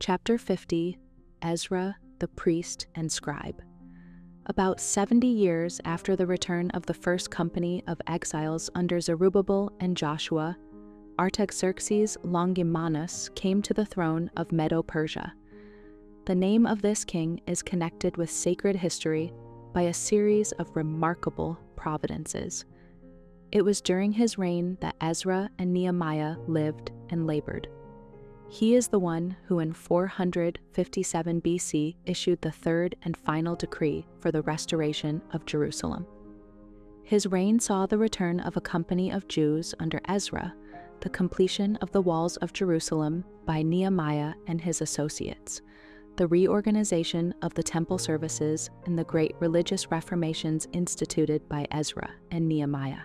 Chapter 50, Ezra, the Priest and Scribe. About 70 years after the return of the first company of exiles under Zerubbabel and Joshua, Artaxerxes Longimanus came to the throne of Medo-Persia. The name of this king is connected with sacred history by a series of remarkable providences. It was during his reign that Ezra and Nehemiah lived and labored. He is the one who in 457 BC issued the third and final decree for the restoration of Jerusalem. His reign saw the return of a company of Jews under Ezra, the completion of the walls of Jerusalem by Nehemiah and his associates, the reorganization of the temple services, and the great religious reformations instituted by Ezra and Nehemiah.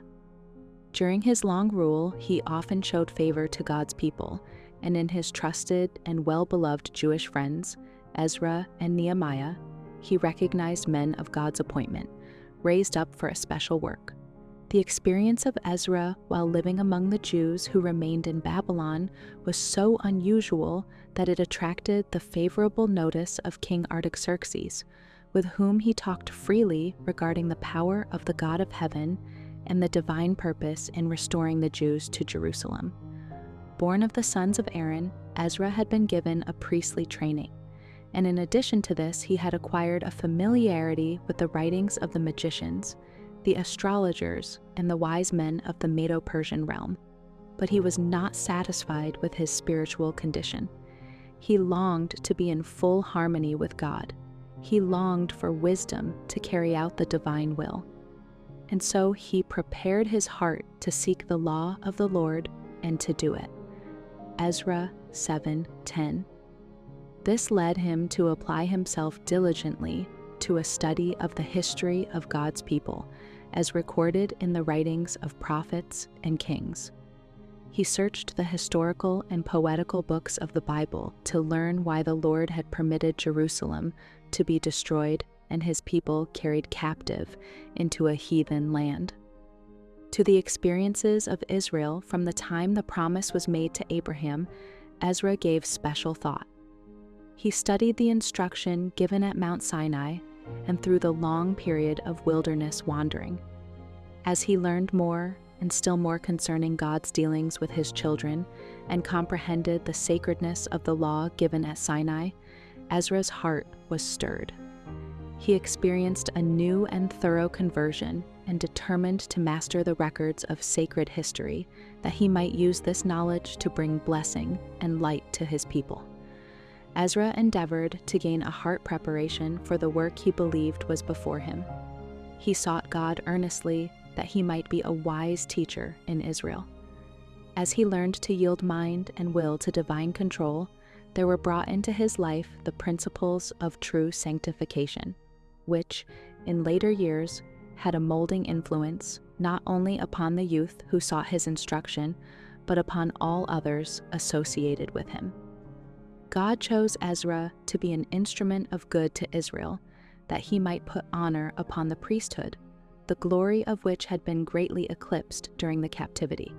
During his long rule, he often showed favor to God's people, and in his trusted and well-beloved Jewish friends, Ezra and Nehemiah, he recognized men of God's appointment, raised up for a special work. The experience of Ezra while living among the Jews who remained in Babylon was so unusual that it attracted the favorable notice of King Artaxerxes, with whom he talked freely regarding the power of the God of heaven and the divine purpose in restoring the Jews to Jerusalem. Born of the sons of Aaron, Ezra had been given a priestly training, and in addition to this, he had acquired a familiarity with the writings of the magicians, the astrologers, and the wise men of the Medo-Persian realm. But he was not satisfied with his spiritual condition. He longed to be in full harmony with God. He longed for wisdom to carry out the divine will. And so he prepared his heart to seek the law of the Lord and to do it. Ezra 7:10. This led him to apply himself diligently to a study of the history of God's people, as recorded in the writings of prophets and kings. He searched the historical and poetical books of the Bible to learn why the Lord had permitted Jerusalem to be destroyed and his people carried captive into a heathen land. To the experiences of Israel from the time the promise was made to Abraham, Ezra gave special thought. He studied the instruction given at Mount Sinai and through the long period of wilderness wandering. As he learned more and still more concerning God's dealings with his children and comprehended the sacredness of the law given at Sinai, Ezra's heart was stirred. He experienced a new and thorough conversion and determined to master the records of sacred history, that he might use this knowledge to bring blessing and light to his people. Ezra endeavored to gain a heart preparation for the work he believed was before him. He sought God earnestly that he might be a wise teacher in Israel. As he learned to yield mind and will to divine control, there were brought into his life the principles of true sanctification, which, in later years, had a molding influence not only upon the youth who sought his instruction, but upon all others associated with him. God chose Ezra to be an instrument of good to Israel, that he might put honor upon the priesthood, the glory of which had been greatly eclipsed during the captivity.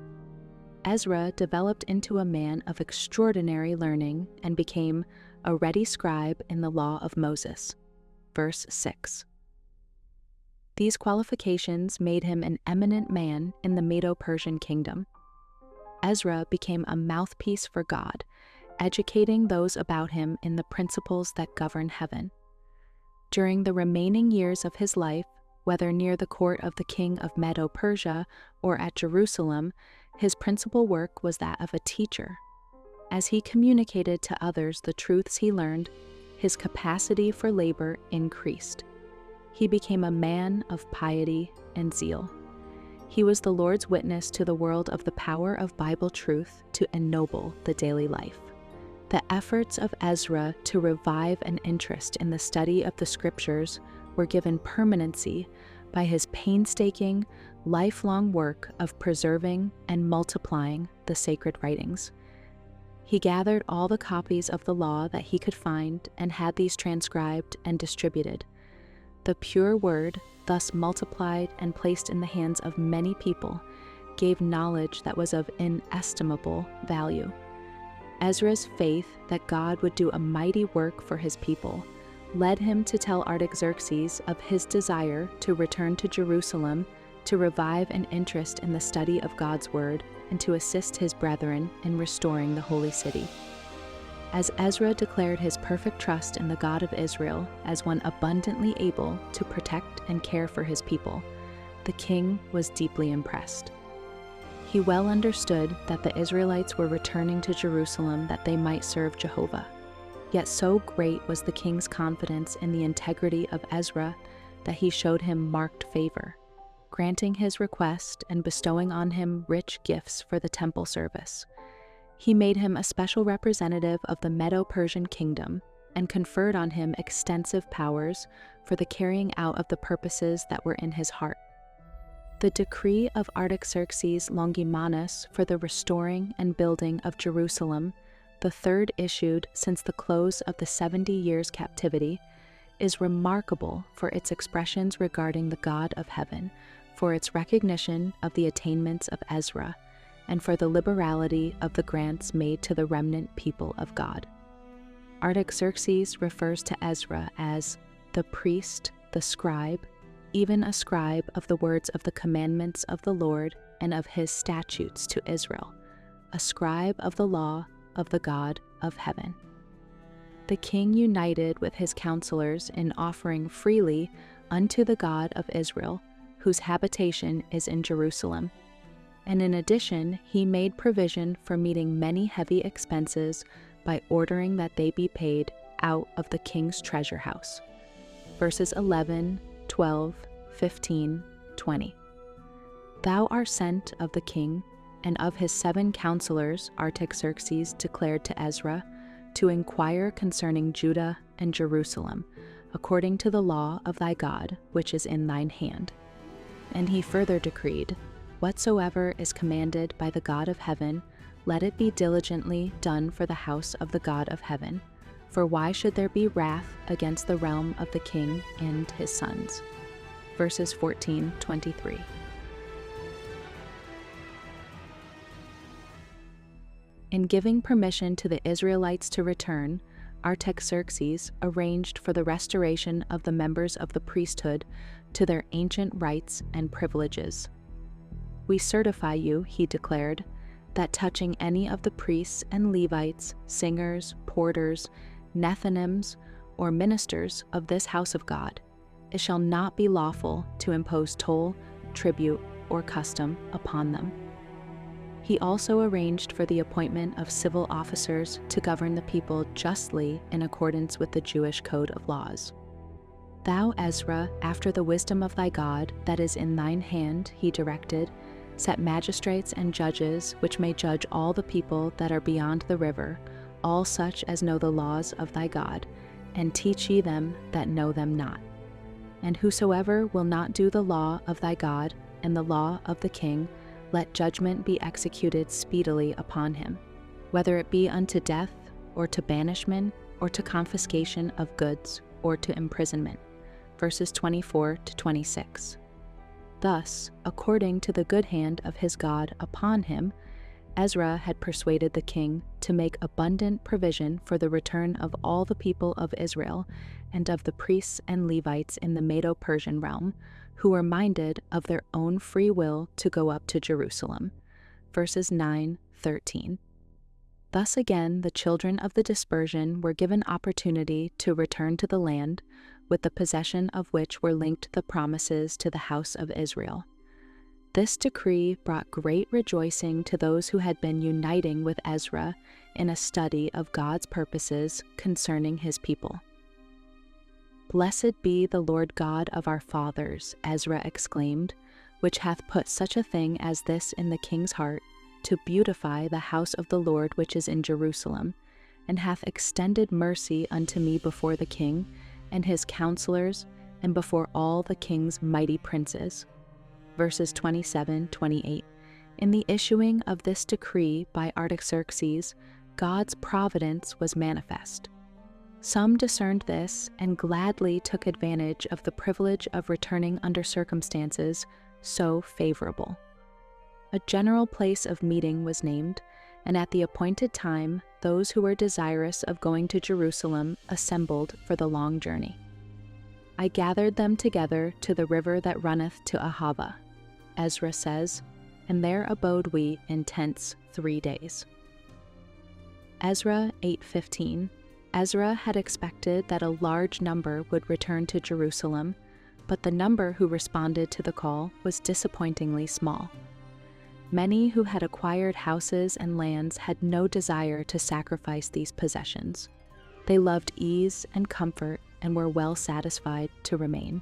Ezra developed into a man of extraordinary learning and became a ready scribe in the law of Moses. Verse 6. These qualifications made him an eminent man in the Medo-Persian kingdom. Ezra became a mouthpiece for God, educating those about him in the principles that govern heaven. During the remaining years of his life, whether near the court of the king of Medo-Persia or at Jerusalem, his principal work was that of a teacher. As he communicated to others the truths he learned, his capacity for labor increased. He became a man of piety and zeal. He was the Lord's witness to the world of the power of Bible truth to ennoble the daily life. The efforts of Ezra to revive an interest in the study of the Scriptures were given permanency by his painstaking, lifelong work of preserving and multiplying the sacred writings. He gathered all the copies of the law that he could find and had these transcribed and distributed. The pure word, thus multiplied and placed in the hands of many people, gave knowledge that was of inestimable value. Ezra's faith that God would do a mighty work for his people led him to tell Artaxerxes of his desire to return to Jerusalem to revive an interest in the study of God's word and to assist his brethren in restoring the holy city. As Ezra declared his perfect trust in the God of Israel as one abundantly able to protect and care for his people, the king was deeply impressed. He well understood that the Israelites were returning to Jerusalem that they might serve Jehovah. Yet so great was the king's confidence in the integrity of Ezra that he showed him marked favor, granting his request and bestowing on him rich gifts for the temple service. He made him a special representative of the Medo-Persian kingdom and conferred on him extensive powers for the carrying out of the purposes that were in his heart. The decree of Artaxerxes Longimanus for the restoring and building of Jerusalem, the third issued since the close of the 70 years' captivity, is remarkable for its expressions regarding the God of heaven, for its recognition of the attainments of Ezra, and for the liberality of the grants made to the remnant people of God. Artaxerxes refers to Ezra as the priest, the scribe, even a scribe of the words of the commandments of the Lord and of his statutes to Israel, a scribe of the law of the God of heaven. The king united with his counselors in offering freely unto the God of Israel, whose habitation is in Jerusalem. And in addition, he made provision for meeting many heavy expenses by ordering that they be paid out of the king's treasure house. Verses 11, 12, 15, 20. Thou art sent of the king, and of his 7 counselors Artaxerxes declared to Ezra, to inquire concerning Judah and Jerusalem, according to the law of thy God, which is in thine hand. And he further decreed, whatsoever is commanded by the God of heaven, let it be diligently done for the house of the God of heaven. For why should there be wrath against the realm of the king and his sons? Verses 14-23. In giving permission to the Israelites to return, Artaxerxes arranged for the restoration of the members of the priesthood to their ancient rights and privileges. We certify you, he declared, that touching any of the priests and Levites, singers, porters, Nethinims, or ministers of this house of God, it shall not be lawful to impose toll, tribute, or custom upon them. He also arranged for the appointment of civil officers to govern the people justly in accordance with the Jewish code of laws. Thou, Ezra, after the wisdom of thy God that is in thine hand, he directed, set magistrates and judges which may judge all the people that are beyond the river, all such as know the laws of thy God, and teach ye them that know them not. And whosoever will not do the law of thy God and the law of the king, let judgment be executed speedily upon him, whether it be unto death, or to banishment, or to confiscation of goods, or to imprisonment. Verses 24-26. Thus, according to the good hand of his God upon him, Ezra had persuaded the king to make abundant provision for the return of all the people of Israel and of the priests and Levites in the Medo-Persian realm, who were minded of their own free will to go up to Jerusalem. Verses 9-13. Thus again the children of the dispersion were given opportunity to return to the land, with the possession of which were linked the promises to the house of Israel. This decree brought great rejoicing to those who had been uniting with Ezra in a study of God's purposes concerning his people. Blessed be the Lord God of our fathers, Ezra exclaimed, which hath put such a thing as this in the king's heart, to beautify the house of the Lord which is in Jerusalem, and hath extended mercy unto me before the king, and his counselors, and before all the king's mighty princes. Verses 27-28. In the issuing of this decree by Artaxerxes, God's providence was manifest. Some discerned this and gladly took advantage of the privilege of returning under circumstances so favorable. A general place of meeting was named, and at the appointed time, those who were desirous of going to Jerusalem assembled for the long journey. I gathered them together to the river that runneth to Ahava, Ezra says, and there abode we in tents 3 days. Ezra 8:15. Ezra had expected that a large number would return to Jerusalem, but the number who responded to the call was disappointingly small. Many who had acquired houses and lands had no desire to sacrifice these possessions. They loved ease and comfort and were well satisfied to remain.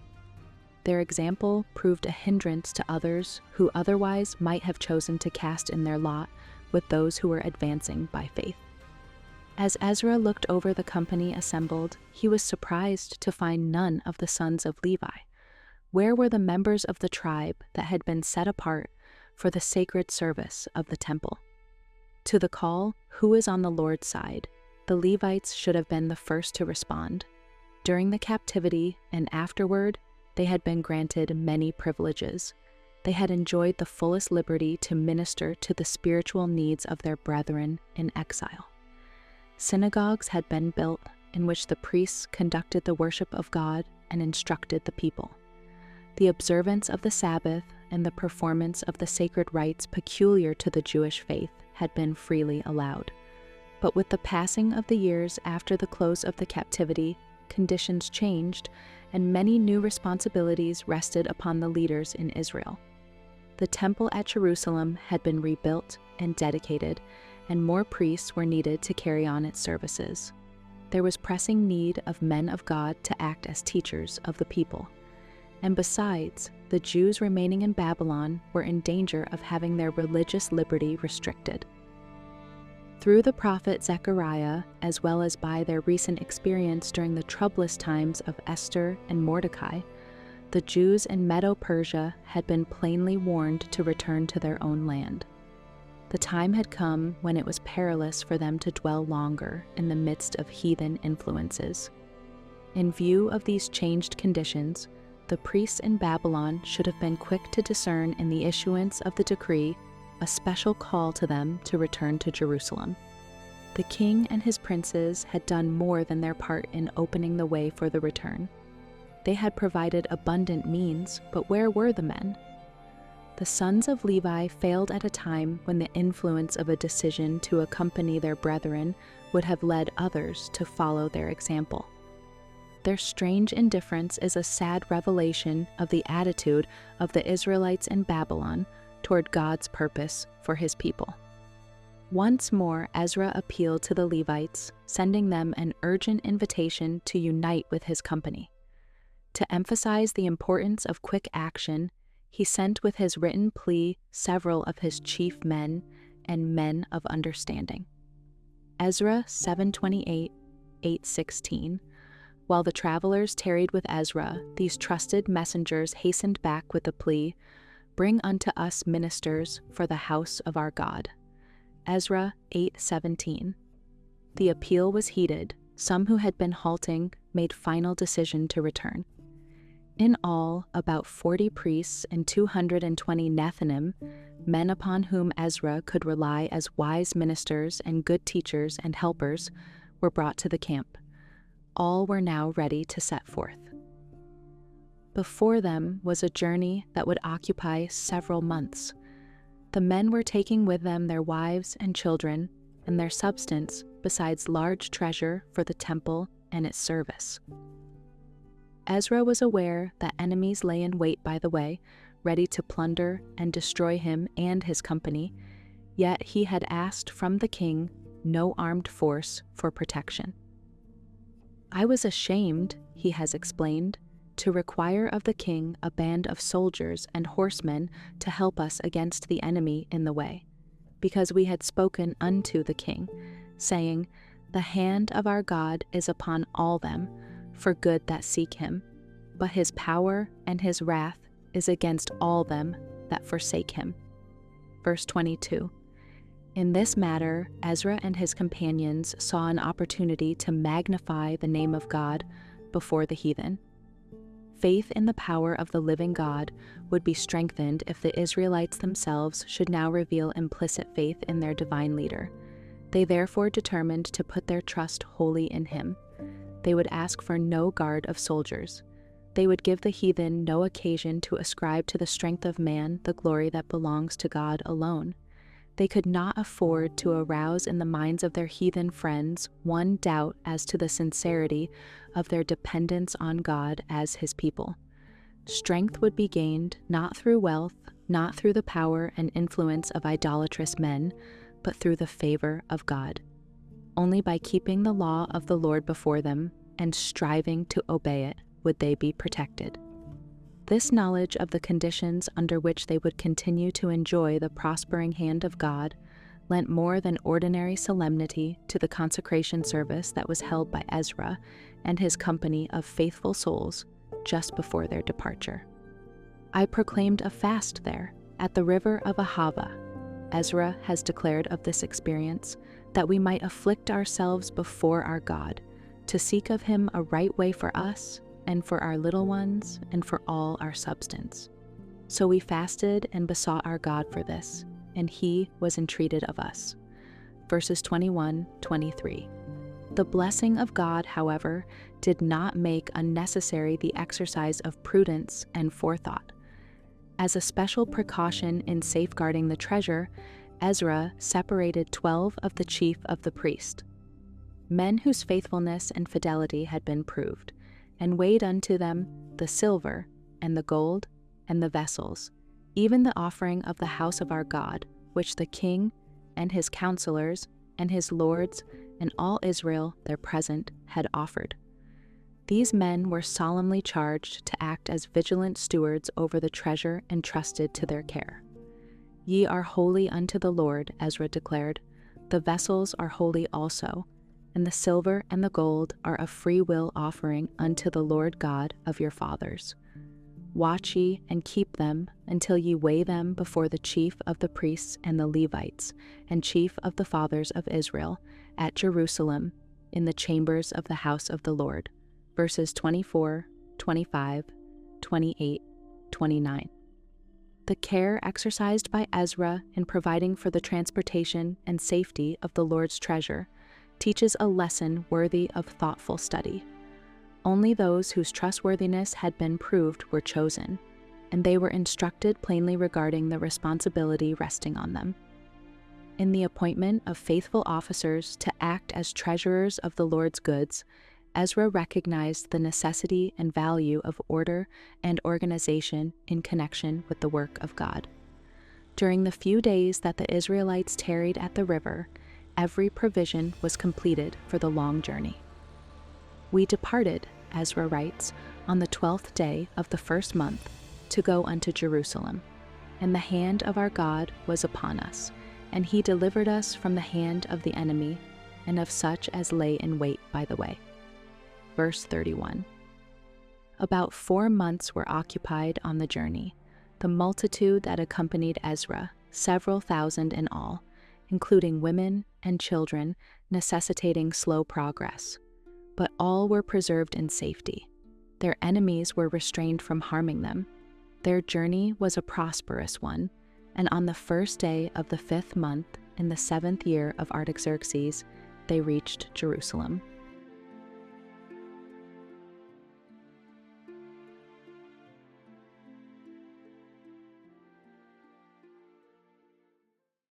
Their example proved a hindrance to others who otherwise might have chosen to cast in their lot with those who were advancing by faith. As Ezra looked over the company assembled, he was surprised to find none of the sons of Levi. Where were the members of the tribe that had been set apart for the sacred service of the temple? To the call, "Who is on the Lord's side?" the Levites should have been the first to respond. During the captivity and afterward, they had been granted many privileges. They had enjoyed the fullest liberty to minister to the spiritual needs of their brethren in exile. Synagogues had been built in which the priests conducted the worship of God and instructed the people. The observance of the Sabbath and the performance of the sacred rites peculiar to the Jewish faith had been freely allowed. But with the passing of the years after the close of the captivity, conditions changed, and many new responsibilities rested upon the leaders in Israel. The temple at Jerusalem had been rebuilt and dedicated, and more priests were needed to carry on its services. There was pressing need of men of God to act as teachers of the people. And besides, the Jews remaining in Babylon were in danger of having their religious liberty restricted. Through the prophet Zechariah, as well as by their recent experience during the troublous times of Esther and Mordecai, the Jews in Medo-Persia had been plainly warned to return to their own land. The time had come when it was perilous for them to dwell longer in the midst of heathen influences. In view of these changed conditions, the priests in Babylon should have been quick to discern in the issuance of the decree a special call to them to return to Jerusalem. The king and his princes had done more than their part in opening the way for the return. They had provided abundant means, but where were the men? The sons of Levi failed at a time when the influence of a decision to accompany their brethren would have led others to follow their example. Their strange indifference is a sad revelation of the attitude of the Israelites in Babylon toward God's purpose for his people. Once more, Ezra appealed to the Levites, sending them an urgent invitation to unite with his company. To emphasize the importance of quick action, he sent with his written plea several of his chief men and men of understanding. Ezra 7:28, 8:16. While the travelers tarried with Ezra, these trusted messengers hastened back with the plea, "Bring unto us ministers for the house of our God." Ezra 8:17. The appeal was heeded. Some who had been halting made final decision to return. In all, about 40 priests and 220 Nethinim, men upon whom Ezra could rely as wise ministers and good teachers and helpers, were brought to the camp. All were now ready to set forth. Before them was a journey that would occupy several months. The men were taking with them their wives and children, and their substance, besides large treasure for the temple and its service. Ezra was aware that enemies lay in wait by the way, ready to plunder and destroy him and his company, yet he had asked from the king no armed force for protection. "I was ashamed," he has explained, "to require of the king a band of soldiers and horsemen to help us against the enemy in the way, because we had spoken unto the king, saying, The hand of our God is upon all them, for good that seek him, but his power and his wrath is against all them that forsake him." Verse 22. In this matter, Ezra and his companions saw an opportunity to magnify the name of God before the heathen. Faith in the power of the living God would be strengthened if the Israelites themselves should now reveal implicit faith in their divine leader. They therefore determined to put their trust wholly in him. They would ask for no guard of soldiers. They would give the heathen no occasion to ascribe to the strength of man the glory that belongs to God alone. They could not afford to arouse in the minds of their heathen friends one doubt as to the sincerity of their dependence on God as his people. Strength would be gained not through wealth, not through the power and influence of idolatrous men, but through the favor of God. Only by keeping the law of the Lord before them and striving to obey it would they be protected. This knowledge of the conditions under which they would continue to enjoy the prospering hand of God lent more than ordinary solemnity to the consecration service that was held by Ezra and his company of faithful souls just before their departure. I proclaimed a fast there, at the river of Ahava. Ezra has declared of this experience that we might afflict ourselves before our God, to seek of him a right way for us and for our little ones and for all our substance. So we fasted and besought our God for this, and he was entreated of us. Verses 21-23. The blessing of God, however, did not make unnecessary the exercise of prudence and forethought. As a special precaution in safeguarding the treasure, Ezra separated 12 of the chief of the priests, men whose faithfulness and fidelity had been proved, and weighed unto them the silver and the gold and the vessels, even the offering of the house of our God, which the king and his counselors and his lords and all Israel there present had offered. These men were solemnly charged to act as vigilant stewards over the treasure entrusted to their care. Ye are holy unto the Lord, Ezra declared. The vessels are holy also, and the silver and the gold are a free will offering unto the Lord God of your fathers. Watch ye and keep them until ye weigh them before the chief of the priests and the Levites, and chief of the fathers of Israel, at Jerusalem, in the chambers of the house of the Lord. Verses 24, 25, 28, 29. The care exercised by Ezra in providing for the transportation and safety of the Lord's treasure teaches a lesson worthy of thoughtful study. Only those whose trustworthiness had been proved were chosen, and they were instructed plainly regarding the responsibility resting on them. In the appointment of faithful officers to act as treasurers of the Lord's goods, Ezra recognized the necessity and value of order and organization in connection with the work of God. During the few days that the Israelites tarried at the river, every provision was completed for the long journey. We departed, Ezra writes, on the 12th day of the first month to go unto Jerusalem, and the hand of our God was upon us, and he delivered us from the hand of the enemy and of such as lay in wait by the way. Verse 31. About 4 months were occupied on the journey. The multitude that accompanied Ezra, several thousand in all, including women and children, necessitating slow progress. But all were preserved in safety. Their enemies were restrained from harming them. Their journey was a prosperous one, and on the first day of the 5th month, in the 7th year of Artaxerxes, they reached Jerusalem.